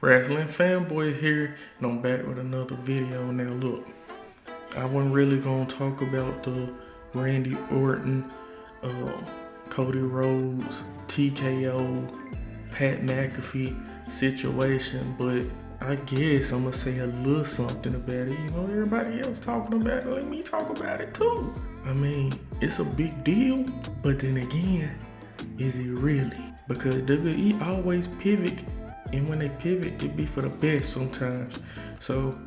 Wrestling Fanboy here, and I'm back with another video. Now look, I wasn't really gonna talk about the Randy Orton, Cody Rhodes, TKO, Pat McAfee situation, but I guess I'm gonna say a little something about it. You know, everybody else talking about it, let me talk about it too. I mean, it's a big deal, but then again, is it really? Because WWE always pivot, and when they pivot, it be for the best sometimes. So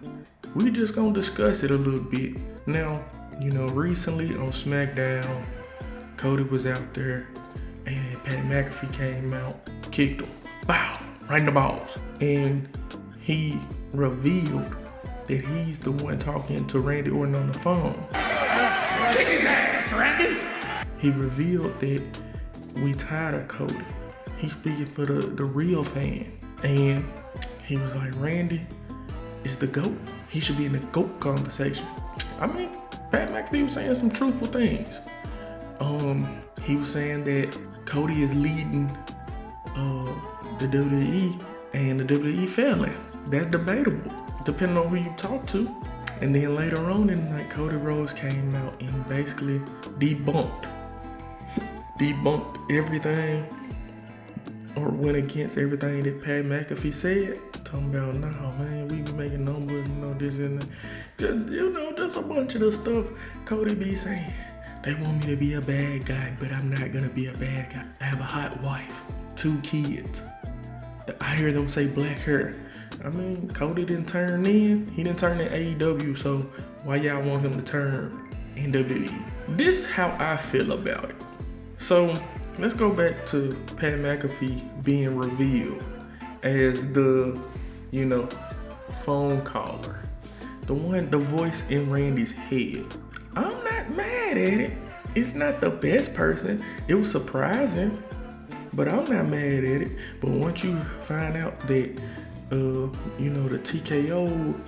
we just gonna discuss it a little bit. Now, you know, recently on SmackDown, Cody was out there and Pat McAfee came out, kicked him, bow, right in the balls. And he revealed that he's the one talking to Randy Orton on the phone. Kick his ass, Randy! He revealed that we tired of Cody. He's speaking for the real fan. And he was like, Randy is the GOAT. He should be in the GOAT conversation. I mean, Pat McAfee was saying some truthful things. He was saying that Cody is leading the WWE and the WWE failing. That's debatable, depending on who you talk to. And then later on in the night, Cody Rhodes came out and basically debunked everything, or went against everything that Pat McAfee said. Talking about, nah, man, we be making numbers, you know, this and that. Just a bunch of the stuff Cody be saying. They want me to be a bad guy, but I'm not gonna be a bad guy. I have a hot wife, 2 kids. I hear them say black hair. I mean, Cody didn't turn in. He didn't turn in AEW, so why y'all want him to turn in WWE? This is how I feel about it. So let's go back to Pat McAfee being revealed as the, you know, phone caller. The voice in Randy's head. I'm not mad at it. It's not the best person. It was surprising, but I'm not mad at it. But once you find out that, you know, the TKO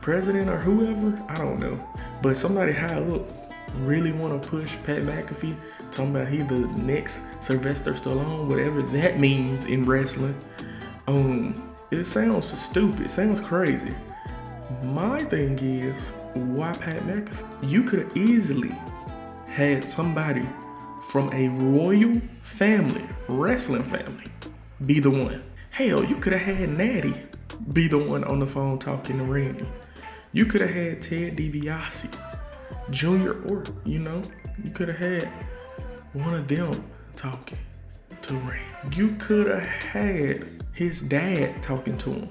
president or whoever, I don't know, but somebody high up really want to push Pat McAfee, talking about he the next Sylvester Stallone, whatever that means in wrestling. It sounds stupid. It sounds crazy. My thing is, why Pat McAfee? You could have easily had somebody from a royal family, wrestling family, be the one. Hell, you could have had Natty be the one on the phone talking to Randy. You could have had Ted DiBiase, Jr. Orton, you know? You could have had one of them talking to Randy. You could have had his dad talking to him.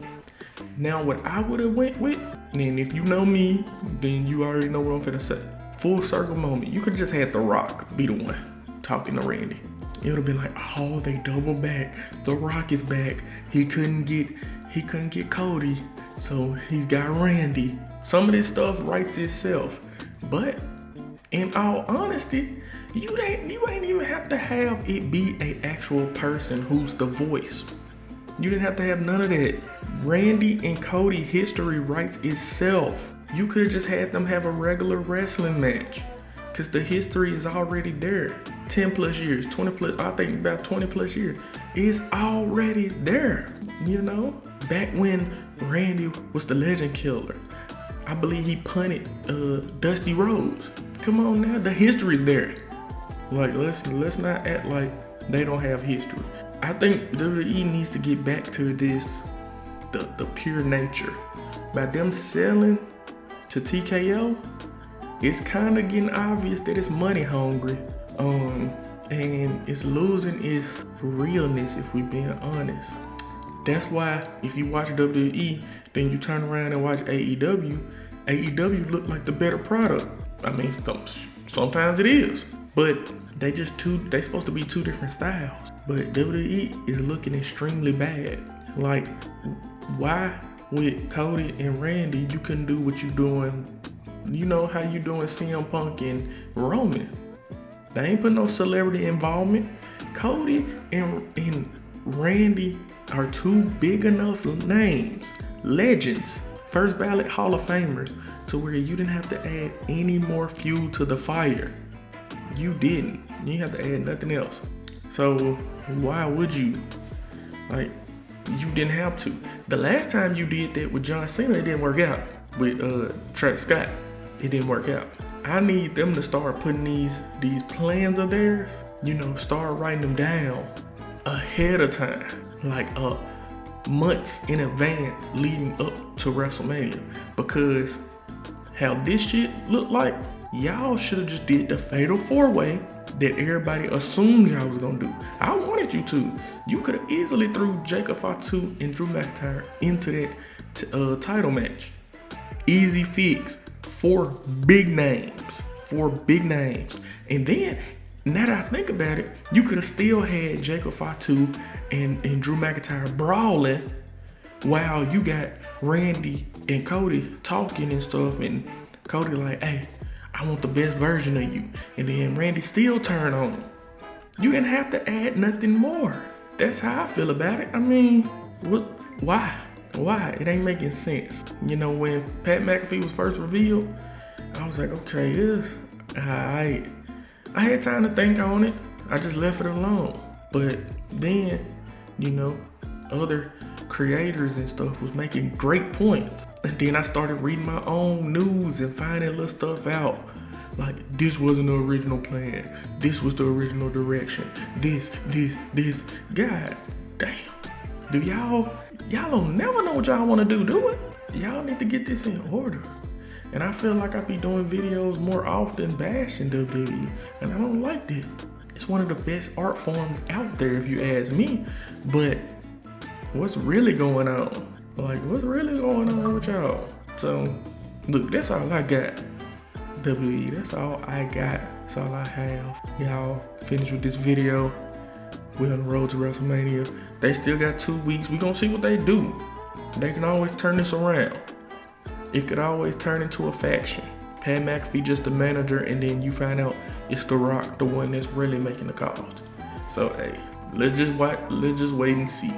Now, what I would have went with, and if you know me, then you already know what I'm finna say. Full circle moment. You could just had The Rock be the one talking to Randy. It would have been like, oh, they double back. The Rock is back. He couldn't get Cody, so he's got Randy. Some of this stuff writes itself. But in all honesty, you ain't even have to have it be an actual person who's the voice. You didn't have to have none of that. Randy and Cody history writes itself. You could have just had them have a regular wrestling match, because the history is already there. 10 plus years, 20 plus, I think about 20 plus years. It's already there, you know? Back when Randy was the legend killer, I believe he punted Dusty Rhodes. Come on now, the history's there. Like, let's not act like they don't have history. I think WWE needs to get back to this, the pure nature. By them selling to TKO, it's kind of getting obvious that it's money hungry. And it's losing its realness, if we're being honest. That's why if you watch WWE, then you turn around and watch AEW, AEW look like the better product. I mean, sometimes it is, but they supposed to be 2 different styles. But WWE is looking extremely bad. Like, why with Cody and Randy, you couldn't do what you doing, you know how you doing CM Punk and Roman? They ain't put no celebrity involvement. Cody and Randy are 2 big enough names, legends, first ballot Hall of Famers, to where you didn't have to add any more fuel to the fire. You didn't. You didn't have to add nothing else. So why would you? Like, You didn't have to. The last time you did that with John Cena, it didn't work out. With Travis Scott, it didn't work out. I need them to start putting these plans of theirs, start writing them down ahead of time, like months in advance leading up to WrestleMania. Because how this shit looked like, y'all should have just did the fatal 4-way that everybody assumed y'all was gonna do. I wanted you to. You could have easily threw Jacob Fatu and Drew McIntyre into that title match. Easy fix. 4 big names. And then, now that I think about it, you could have still had Jacob Fatu and Drew McIntyre brawling while you got Randy and Cody talking and stuff, and Cody like, hey, I want the best version of you. And then Randy still turn on him. You didn't have to add nothing more. That's how I feel about it. I mean, why? It ain't making sense. When Pat McAfee was first revealed, I was like, okay, this, I had time to think on it. I just left it alone. But then, other creators and stuff was making great points. And then I started reading my own news and finding little stuff out. Like, this wasn't the original plan. This was the original direction. This. God damn. Do y'all don't never know what y'all want to do it? Y'all need to get this in order. And I feel like I be doing videos more often bashing WWE, and I don't like that. It's one of the best art forms out there if you ask me. But what's really going on? Like, what's really going on with y'all? So, look, that's all I got. WWE, that's all I got. That's all I have. Y'all finished with this video. We're on the road to WrestleMania. They still got 2 weeks. We gonna see what they do. They can always turn this around. It could always turn into a faction. Pat McAfee just the manager, and then you find out it's The Rock, the one that's really making the calls. So hey, let's just wait and see.